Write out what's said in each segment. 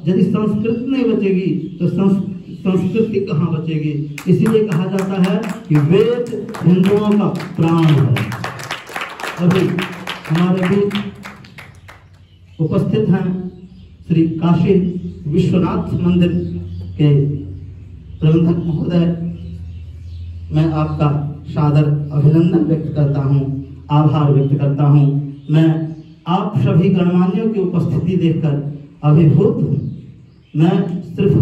यदि संस्कृति नहीं बचेगी तो संस्कृति कहाँ बचेगी। इसीलिए कहा जाता है कि वेद हिंदुओं का प्राण है। अभी हमारे बीच उपस्थित हैं श्री काशी विश्वनाथ मंदिर के प्रबंधक महोदय, मैं आपका सादर अभिनंदन व्यक्त करता हूं, आभार व्यक्त करता हूं। मैं आप सभी गणमान्यों की उपस्थिति देखकर अभिभूत हूं। मैं सिर्फ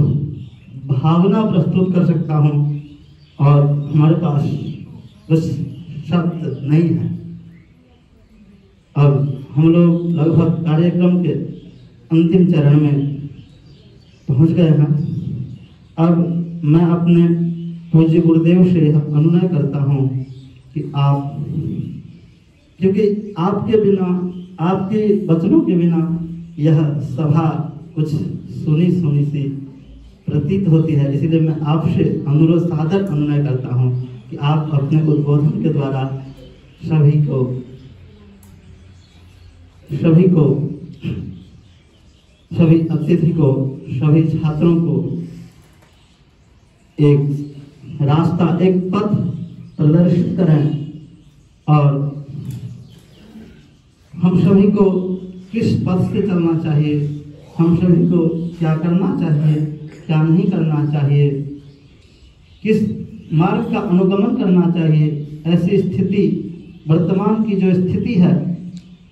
भावना प्रस्तुत कर सकता हूं और हमारे पास कुछ शब्द नहीं है। अब हम लोग लगभग कार्यक्रम के अंतिम चरण में पहुंच गए हैं। अब मैं अपने पूज्य गुरुदेव से अनुनय करता हूं कि आप, क्योंकि आपके बिना, आपके वचनों के बिना यह सभा कुछ सुनी सुनी सी प्रतीत होती है, इसलिए मैं आपसे अनुरोध सादर अनुनय करता हूं कि आप अपने उद्बोधन के द्वारा सभी अतिथि को, सभी छात्रों को एक रास्ता, एक पथ प्रदर्शित करें और हम सभी को किस पथ से चलना चाहिए, हम सभी को क्या करना चाहिए, क्या नहीं करना चाहिए, किस मार्ग का अनुगमन करना चाहिए। ऐसी स्थिति, वर्तमान की जो स्थिति है,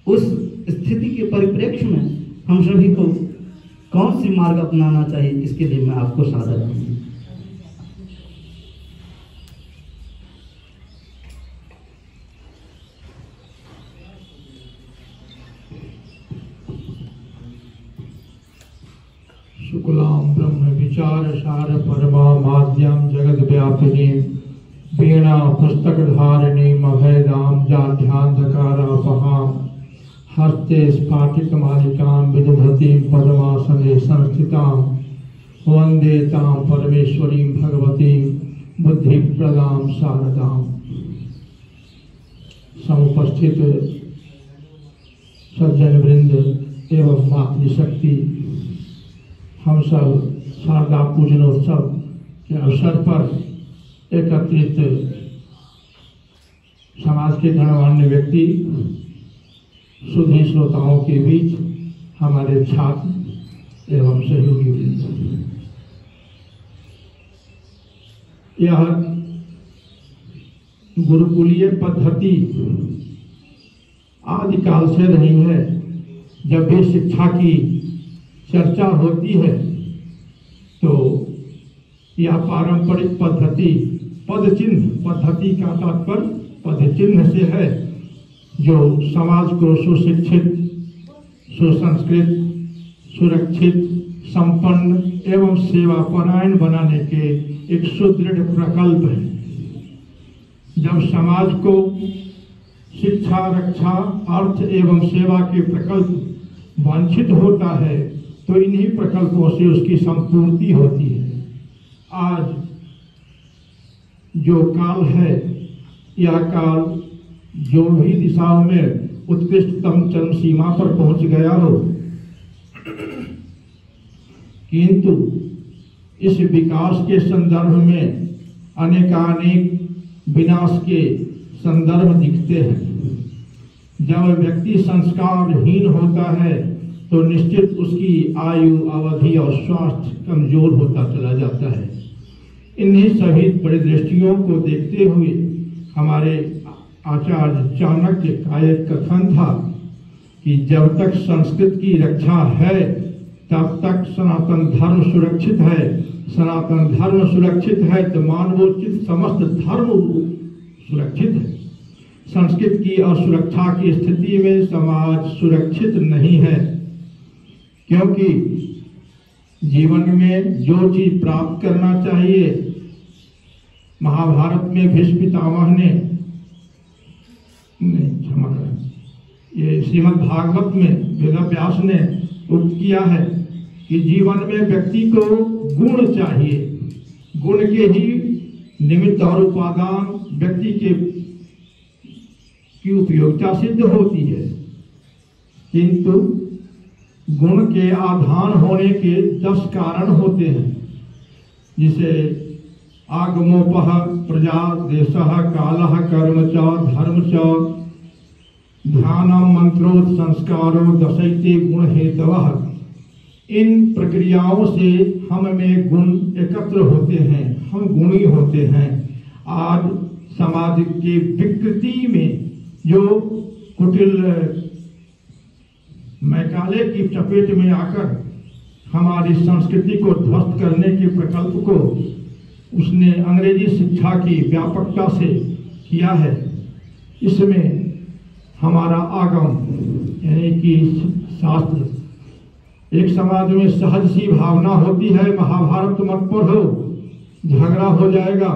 उस स्थिति के परिप्रेक्ष्य में हम सभी को कौन सी मार्ग अपनाना चाहिए, इसके लिए मैं आपको सादर हूं। शुक्लां ब्रह्म विचार सार परमा माध्यम जगद व्यापिनी वीणा पुस्तक धारिणी अभयदाम जाध्यांधकारापहाम हस्ते स्फाटिक मालिकां विदधतीं पद्मासने संस्थितां वंदे तां परमेश्वरीं भगवतीं बुद्धिप्रदां शारदां। समुपस्थित सज्जन वृंद एवं मातृशक्ति, हम सब शारदा पूजनोत्सव के अवसर पर एकत्रित समाज के गणमान्य व्यक्ति, सुधी श्रोताओं के बीच हमारे छात्र एवं सहयोगी वृंद, यह गुरुकुलीय पद्धति आदिकाल से रही है। जब भी शिक्षा की चर्चा होती है तो यह पारंपरिक पद्धति, पद चिन्ह पद्धति का तात्पर्य पद चिन्ह से है, जो समाज को सुशिक्षित, सुसंस्कृत, सुरक्षित, संपन्न एवं सेवापरायण बनाने के एक सुदृढ़ प्रकल्प है। जब समाज को शिक्षा, रक्षा, अर्थ एवं सेवा के प्रकल्प वांछित होता है तो इन्हीं प्रकल्पों से उसकी संपूर्ति होती है। आज जो काल है, यह काल जो भी दिशाओं में उत्कृष्टतम चरम सीमा पर पहुंच गया हो, किंतु इस विकास के संदर्भ में अनेकानेक विनाश के संदर्भ दिखते हैं। जब व्यक्ति संस्कारहीन होता है तो निश्चित उसकी आयु, अवधि और स्वास्थ्य कमजोर होता चला जाता है। इन्हीं सभी परिदृष्टियों को देखते हुए हमारे आचार्य चाणक्य का एक कथन था कि जब तक संस्कृत की रक्षा है तब तक सनातन धर्म सुरक्षित है। सनातन धर्म सुरक्षित है तो मानवोचित समस्त धर्म सुरक्षित है। संस्कृत की असुरक्षा की स्थिति में समाज सुरक्षित नहीं है, क्योंकि जीवन में जो चीज प्राप्त करना चाहिए, महाभारत में भीष्म पितामह ने, क्षमा करें, ये श्रीमद् भागवत में वेदव्यास ने उक्त किया है कि जीवन में व्यक्ति को गुण चाहिए। गुण के ही निमित्त और उपादान व्यक्ति की उपयोगिता सिद्ध होती है। किंतु गुण के आधान होने के 10 कारण होते हैं, जिसे आगमोपह प्रजा देशः कालः कर्म च धर्म च ध्यानम मंत्रोत् संस्कारो दशैते गुण हेतवः। इन प्रक्रियाओं से हम में गुण एकत्र होते हैं, हम गुणी होते हैं। आज समाज की विकृति में जो कुटिल मैकाले की चपेट में आकर हमारी संस्कृति को ध्वस्त करने के प्रकल्प को उसने अंग्रेजी शिक्षा की व्यापकता से किया है। इसमें हमारा आगम यानी कि शास्त्र, एक समाज में सहज सी भावना होती है, महाभारत मत पढ़ो झगड़ा हो जाएगा।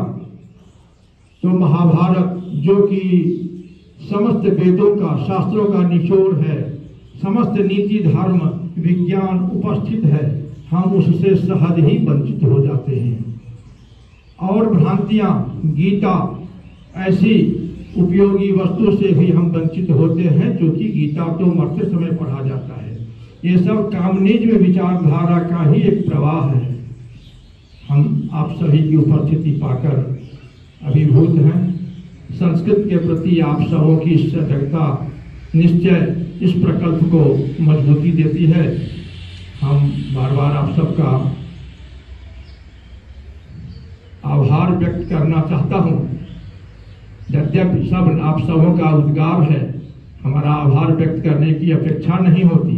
तो महाभारत जो कि समस्त वेदों का, शास्त्रों का निचोड़ है, समस्त नीति धर्म विज्ञान उपस्थित है, हम उससे सहज ही वंचित हो जाते हैं। और भ्रांतियां, गीता ऐसी उपयोगी वस्तु से भी हम वंचित होते हैं, जो कि गीता तो मरते समय पढ़ा जाता है। ये सब कामनिज में विचारधारा का ही एक प्रवाह है। हम आप सभी की उपस्थिति पाकर अभिभूत हैं। संस्कृत के प्रति आप सबों की सजगता निश्चय इस प्रकल्प को मजबूती देती है। हम बार बार आप सबका आभार व्यक्त करना चाहता हूँ। यद्यपि सब आप सबों का उद्गार है, हमारा आभार व्यक्त करने की अपेक्षा नहीं होती,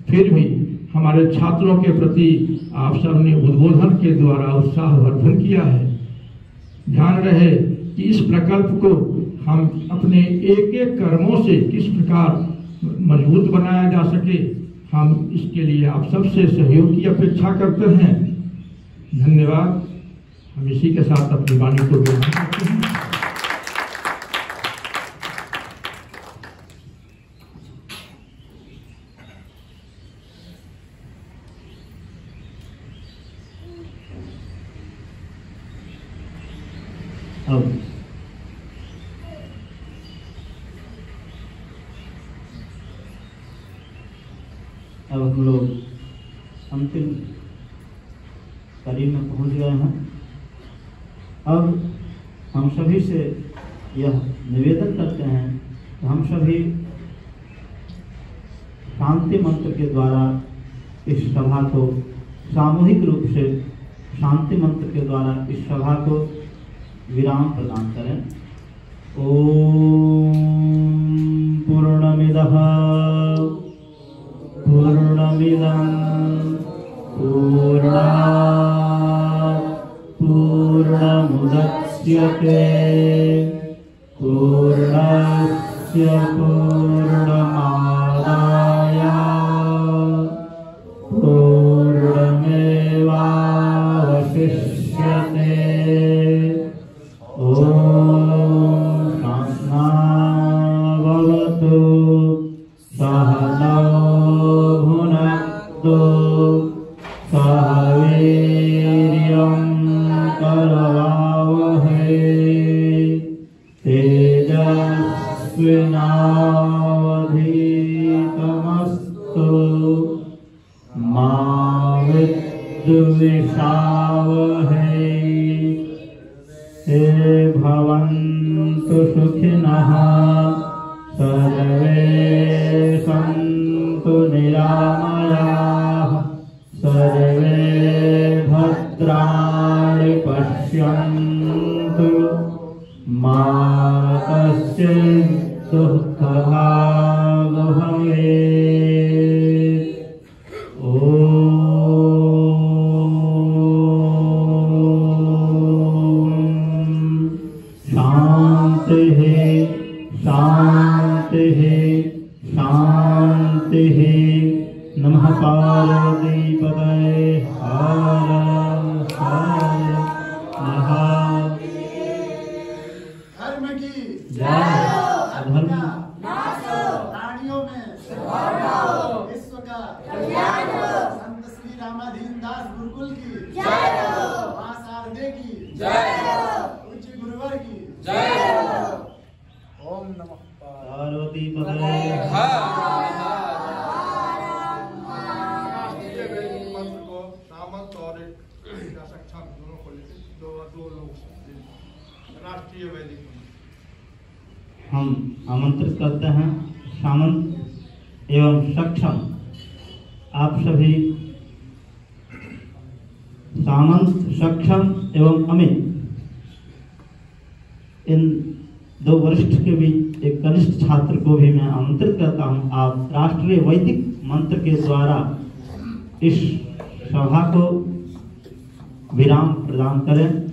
फिर भी हमारे छात्रों के प्रति आप सब ने उद्बोधन के द्वारा उत्साहवर्धन किया है। ध्यान रहे कि इस प्रकल्प को हम अपने एक एक कर्मों से किस प्रकार मजबूत बनाया जा सके, हम इसके लिए आप सबसे सहयोग की अपेक्षा करते हैं। धन्यवाद। हम इसी के साथ अपनी वाणी को विराम करते हैं। अब हम लोग अंतिम कड़ी में पहुंच गए हैं। अब हम सभी से यह निवेदन करते हैं कि हम सभी शांति मंत्र के द्वारा इस सभा को सामूहिक रूप से शांति मंत्र के द्वारा इस सभा को विराम प्रदान करें। ओम पूर्णमिदः पूर्णमिदं पूर्णात् पूर्णमुदच्यते पूर्णस्य पूर्णमादाय पूर्णमेवावशिष्यते। सहनावतु सहनौ भुनक्तु सह वीर्यं करवावहै तेजस्विनावधीतमस्तु मा विद्विषावहै। ते भवन्तु सुखिनः सर्वे सन्तु निरामयाः सर्वे भद्राणि पश्यन्तु मा कश्चित् दुःखभाग् भवेत्। शांतिः शांतिः शांतिः। नमः पार्वतीपतये हर हर महादेव। धर्म की जय। धर्म प्राणियों में विश्व का संत श्री रामाधीन दास गुरुकुल की मां शारदे की उच्च गुरुवर की ओम नमः पार्वतीपतये या सक्षम दोनों को लेकर दो लोग राष्ट्रीय वैदिक हम आमंत्रित करते हैं सामंत एवं सक्षम, आप सभी सामंत, सक्षम एवं अमित, इन दो वरिष्ठ के बीच एक कनिष्ठ छात्र को भी मैं आमंत्रित करता हूं। आप राष्ट्रीय वैदिक मंत्र के द्वारा इस सभा को विराम प्रदान करें।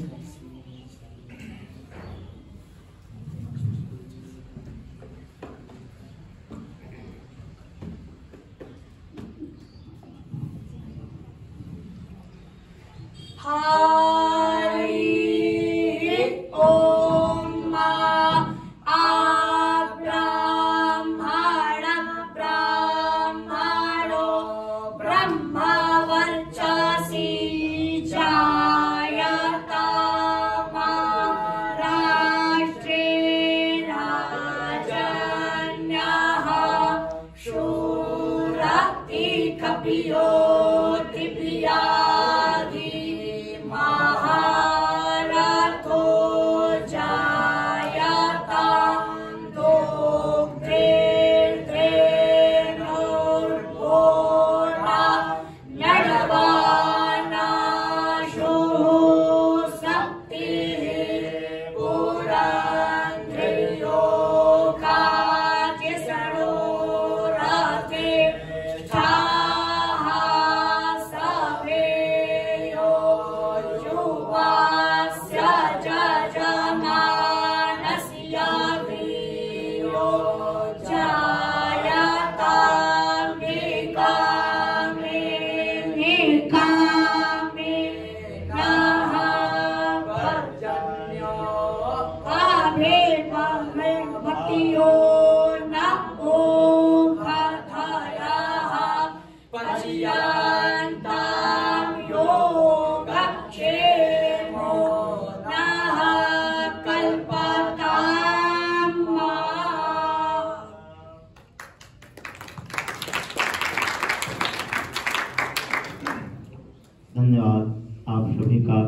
धन्यवाद। आप सभी का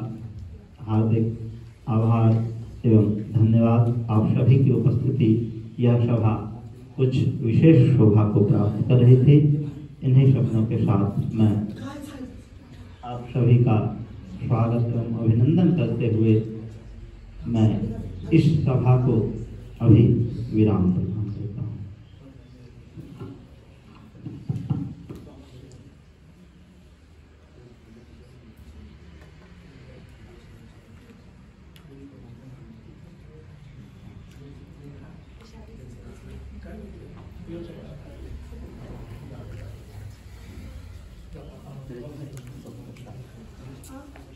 हार्दिक आभार एवं धन्यवाद। आप सभी की उपस्थिति, यह सभा कुछ विशेष शोभा को प्राप्त कर रही थी। इन्हीं शब्दों के साथ मैं आप सभी का स्वागत एवं अभिनंदन करते हुए मैं इस सभा को अभी विराम प्रदान करता हूँ। हाँ।